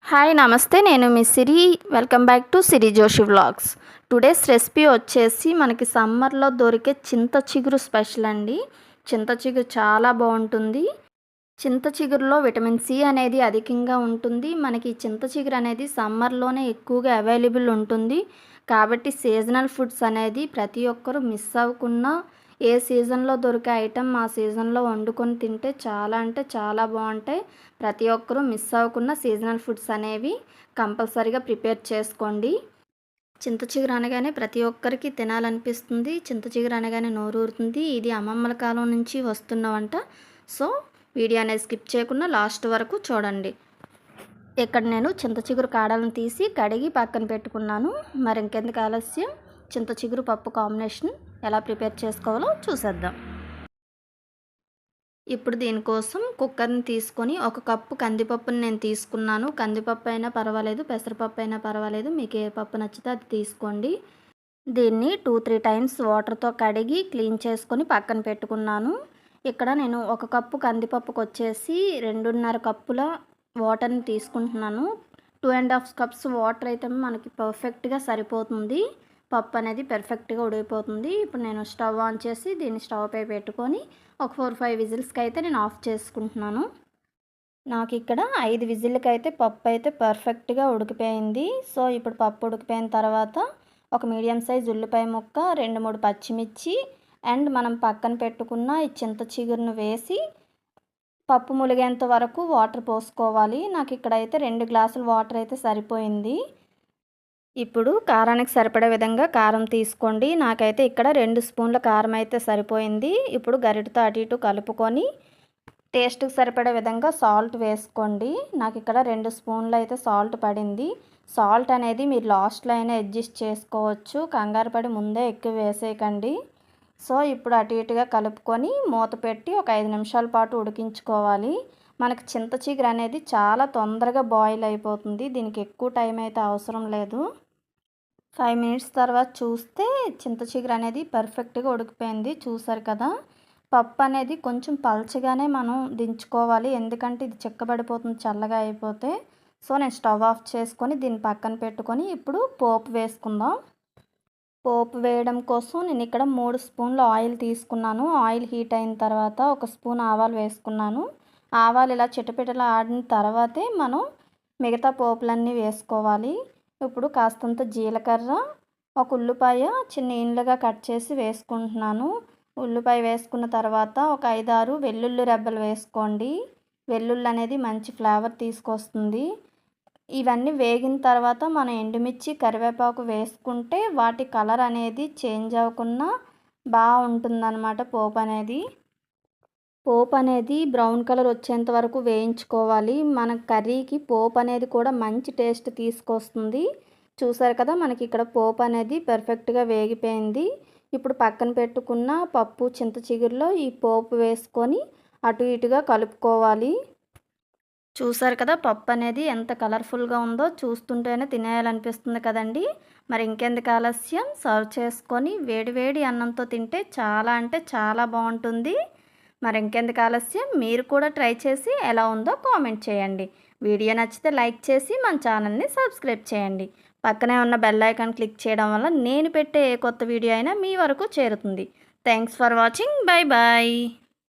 Hi నమస్తే, నేను మీ Siri. Welcome back to Siri Joshi vlogs. Today's recipe వచ్చేసి మనకి సమ్మర్లో దొరికే చింత చిగురు స్పెషల్ అండి. చింత చిగురు చాలా బాగుంటుంది. చింత చిగురులో విటమిన్ సి అనేది అధికంగా ఉంటుంది. మనకి చింత చిగురు అనేది సమ్మర్లోనే ఎక్కువగా అవైలబుల్ ఉంటుంది. కాబట్టి సీజనల్ ఫుడ్స్ అనేది ప్రతి ఒక్కరూ మిస్ అవ్వకుండా ఏ సీజన్లో దొరికే ఐటెం ఆ సీజన్లో వండుకొని తింటే చాలా అంటే చాలా బాగుంటాయి. ప్రతి ఒక్కరూ మిస్ అవ్వకుండా సీజనల్ ఫుడ్స్ అనేవి కంపల్సరీగా ప్రిపేర్ చేసుకోండి. చింత చిగురు అనగానే ప్రతి ఒక్కరికి తినాలనిపిస్తుంది. చింత చిగురు అనగానే నోరూరుతుంది. ఇది అమ్మమ్మల కాలం నుంచి వస్తున్న వంట. సో వీడియో అనేది స్కిప్ చేయకుండా లాస్ట్ వరకు చూడండి. ఇక్కడ నేను చింత చిగురు కాడలను తీసి కడిగి పక్కన పెట్టుకున్నాను. మరి ఇంకెందుకు ఆలస్యం, చింత చిగురు పప్పు కాంబినేషన్ ఎలా ప్రిపేర్ చేసుకోవాలో చూసేద్దాం. ఇప్పుడు దీనికోసం కుక్కర్ని తీసుకొని 1 కప్పు కందిపప్పుని నేను తీసుకున్నాను. కందిపప్పు అయినా పర్వాలేదు, పెసరపప్పు అయినా పర్వాలేదు, మీకు ఏ పప్పు నచ్చితే అది తీసుకోండి. దీన్ని 2-3 టైమ్స్ వాటర్తో కడిగి క్లీన్ చేసుకొని పక్కన పెట్టుకున్నాను. ఇక్కడ నేను 1 కప్పు కందిపప్పుకు వచ్చేసి 2.5 కప్పుల వాటర్ని తీసుకుంటున్నాను. 2.5 కప్స్ వాటర్ అయితే మనకి పర్ఫెక్ట్గా సరిపోతుంది. పప్పు అనేది పర్ఫెక్ట్గా ఉడికిపోతుంది. ఇప్పుడు నేను స్టవ్ ఆన్ చేసి దీన్ని స్టవ్ పై పెట్టుకొని ఒక 4-5 విజిల్స్కి అయితే నేను ఆఫ్ చేసుకుంటున్నాను. నాకు ఇక్కడ 5 విజిల్కి అయితే పప్పు అయితే పర్ఫెక్ట్గా ఉడికిపోయింది. సో ఇప్పుడు పప్పు ఉడికిపోయిన తర్వాత ఒక మీడియం సైజ్ ఉల్లిపాయ ముక్క, 2-3 పచ్చిమిర్చి అండ్ మనం పక్కన పెట్టుకున్న ఈ చింత చిగురును వేసి పప్పు ములిగేంత వరకు వాటర్ పోసుకోవాలి. నాకు ఇక్కడైతే 2 గ్లాసుల వాటర్ అయితే సరిపోయింది. ఇప్పుడు కారానికి సరిపడే విధంగా కారం తీసుకోండి. నాకైతే ఇక్కడ 2 స్పూన్ల కారం అయితే సరిపోయింది. ఇప్పుడు గరిటతో అటు ఇటు కలుపుకొని టేస్ట్కి సరిపడే విధంగా సాల్ట్ వేసుకోండి. నాకు ఇక్కడ 2 స్పూన్లు అయితే సాల్ట్ పడింది. సాల్ట్ అనేది మీరు లాస్ట్లో అయినా అడ్జస్ట్ చేసుకోవచ్చు, కంగారు పడి ముందే ఎక్కువ వేసేయకండి. సో ఇప్పుడు అటు ఇటుగా కలుపుకొని మూత పెట్టి ఒక 5 నిమిషాల పాటు ఉడికించుకోవాలి. మనకి చింత చిగురు అనేది చాలా తొందరగా బాయిల్ అయిపోతుంది. దీనికి ఎక్కువ టైం అయితే అవసరం లేదు. 5 మినిట్స్ తర్వాత చూస్తే చింత చిగురు అనేది పర్ఫెక్ట్గా ఉడికిపోయింది. చూసారు కదా, పప్పు అనేది కొంచెం పల్చగానే మనం దించుకోవాలి, ఎందుకంటే ఇది చిక్కబడిపోతుంది చల్లగా అయిపోతే. సో నేను స్టవ్ ఆఫ్ చేసుకొని దీన్ని పక్కన పెట్టుకొని ఇప్పుడు పోపు వేసుకుందాం. పోపు వేయడం కోసం నేను ఇక్కడ 3 స్పూన్ల ఆయిల్ తీసుకున్నాను. ఆయిల్ హీట్ అయిన తర్వాత 1 స్పూన్ ఆవాలు వేసుకున్నాను. ఆవాలు ఇలా చిటపిటలా ఆడిన తర్వాతే మనం మిగతా పోపులన్నీ వేసుకోవాలి. ఇప్పుడు కాస్తంత జీలకర్ర, ఒక ఉల్లిపాయ చిన్న ఇండ్లుగా కట్ చేసి వేసుకుంటున్నాను. ఉల్లిపాయ వేసుకున్న తర్వాత ఒక 5-6 వెల్లుల్లి రెబ్బలు వేసుకోండి. వెల్లుల్లి అనేది మంచి ఫ్లేవర్ తీసుకొస్తుంది. ఇవన్నీ వేగిన తర్వాత మనం ఎండుమిర్చి, కరివేపాకు వేసుకుంటే వాటి కలర్ అనేది చేంజ్ అవ్వకుండా బాగుంటుందన్నమాట. పోపు అనేది బ్రౌన్ కలర్ వచ్చేంత వరకు వేయించుకోవాలి. మన కర్రీకి పోపు అనేది కూడా మంచి టేస్ట్ తీసుకొస్తుంది. చూసారు కదా, మనకి ఇక్కడ పోపు అనేది పర్ఫెక్ట్గా వేగిపోయింది. ఇప్పుడు పక్కన పెట్టుకున్న పప్పు చింత చిగురులో ఈ పోపు వేసుకొని అటు ఇటుగా కలుపుకోవాలి. చూసారు కదా, పప్పు అనేది ఎంత కలర్ఫుల్గా ఉందో, చూస్తుంటేనే తినేయాలనిపిస్తుంది కదండి. మరి ఇంకెందుకు ఆలస్యం, సర్వ్ చేసుకొని వేడి వేడి అన్నంతో తింటే చాలా అంటే చాలా బాగుంటుంది. మరి ఇంకెందుకు ఆలస్యం, మీరు కూడా ట్రై చేసి ఎలా ఉందో కామెంట్ చేయండి. వీడియో నచ్చితే లైక్ చేసి మన ఛానల్ని సబ్స్క్రైబ్ చేయండి. పక్కనే ఉన్న బెల్ ఐకాన్ క్లిక్ చేయడం వల్ల నేను పెట్టే ఏ కొత్త వీడియో అయినా మీ వరకు చేరుతుంది. Thanks for watching. Bye bye.